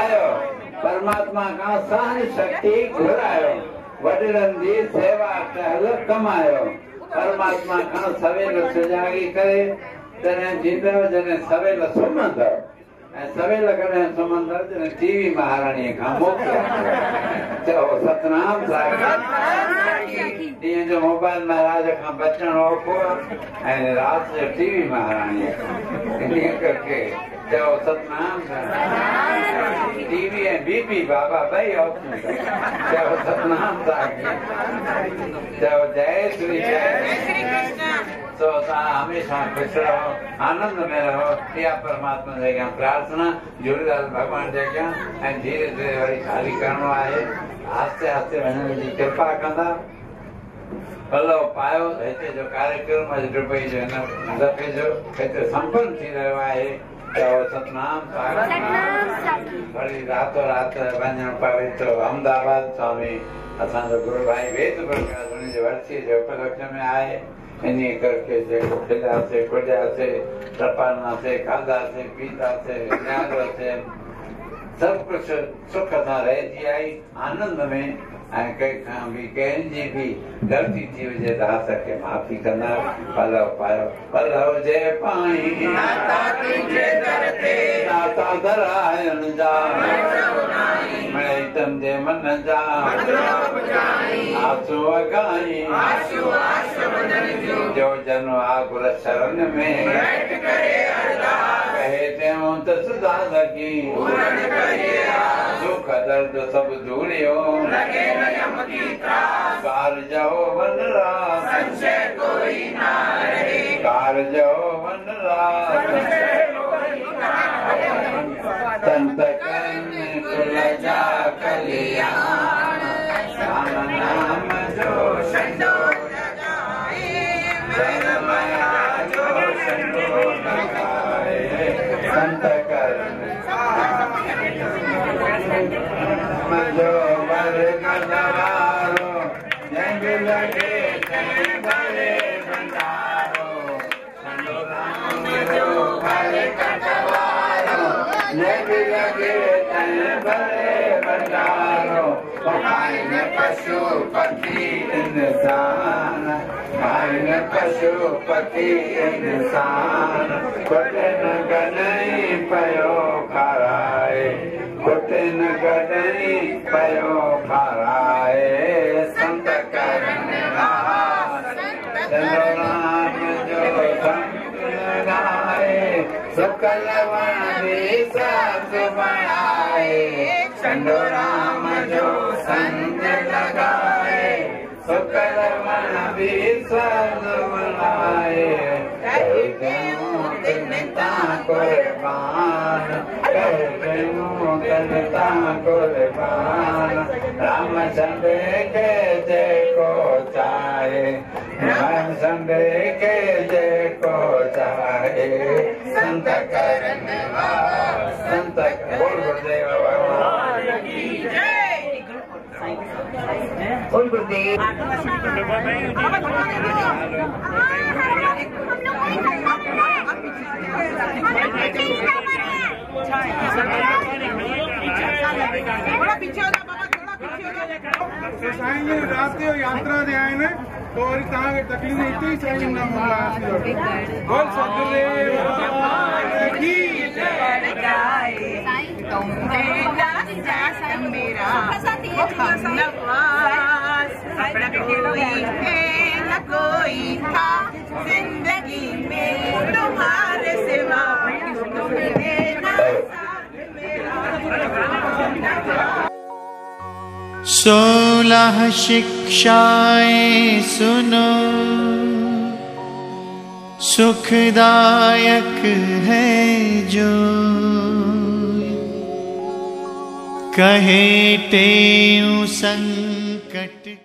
आयो परमात्मा का सहन शक्ति घुरायो वडिरन जी सेवा टहल कमायो परमात्मा का सवेल सुजागी करे तने जींदो जने सवेल सुमंदो सवेल करे सुमंदो जने टीवी महारानी का मोकिलियो चओ सतनाम साहिब जो मोबाइल महाराज का बचन औखो ऐं रात जो टीवी महारानी इन करके चओ सतनाम साहिब टीवी ऐं बीबी बाबा ॿई ऑप्शन चओ सतनाम साहिब चओ जय श्री कृष्ण तो हमेशा खुश रहो आनंद में रहो या परमात्मा जे अॻियां प्रार्थना झूलेलाल भगवान जे अॻियां ऐं धीरे धीरे वरी खाली करणो आहे आस्ते आस्ते वञण जी कृपा कंदा पल्लव पायो हिते जो कार्यक्रम अॼु दुबई जो हिन दफ़े जो हिते संपन्न थी रहियो आहे चओ सतनाम साहिब वरी रातो राति वञणु पवे थो अहमदाबाद स्वामी असांजो गुरु भाई वेद प्रकाश उन जे वर्सीअ जे उपलक्ष्य में आहे इन करके जेको खिलियासीं कुॾियासीं टपानासीं खाधासीं पीतासीं विञायोसीं सभु कुझु सुख सां रहिजी आई आनंद में ऐं कंहिंखां बि कंहिंजी बि ग़लती थी हुजे त असां खे माफ़ी कंदा पलव पायो पलव जे पाई नाता धराइण जा तन जे मन जा आंसू अगाई जो जन आगुर शरण में कहे त्यों त सुधा लगी दुख दर्द सब दूरियो कार जाओ वनरा कार जाओ वनरा संत करने कुल जा कल्याण नाम जो संतो लगाए जो संतो लगाए संत करने जो वर्ग नवारो जंग लगे जंग भरे भंडारो संतो राम जो वर्ग नवारो जंग लगे जंग भरे भंडारो खाइन पशु पक्षी इंसान खाइन पशु पक्षी इंसान कुटन गनई पयो खाराए कुटन गनई पयो खाराए संत करने चलो राम जो संत लगाए सुकल वणी सब बनाए चलो राम जो संत लगाए सुकल वणी सब बनाए कुर्बान कुर्बान रामचंद्र के जय को चाहे रामचंद्र के जय को चाहे संत करने संत बोल गुरुदेव भगवान की जय बोल गुरुदेव थोड़ा पीछे हो जा बाबा थोड़ा पीछे हो जा तो साईं जी रात जो यात्रा दे आए ने तो वरी तहां के तकलीफ इतनी साईं नाम बोल सतगुरुदेव भगवान की जय गाए तुम तेरा साईं मेरा नवाज अपना कोई है न कोई था जिंदगी में तुम्हारे सिवा तुम मेरा 16 शिक्षाएं सुनो सुखदायक है जो कहे तेऊ संकट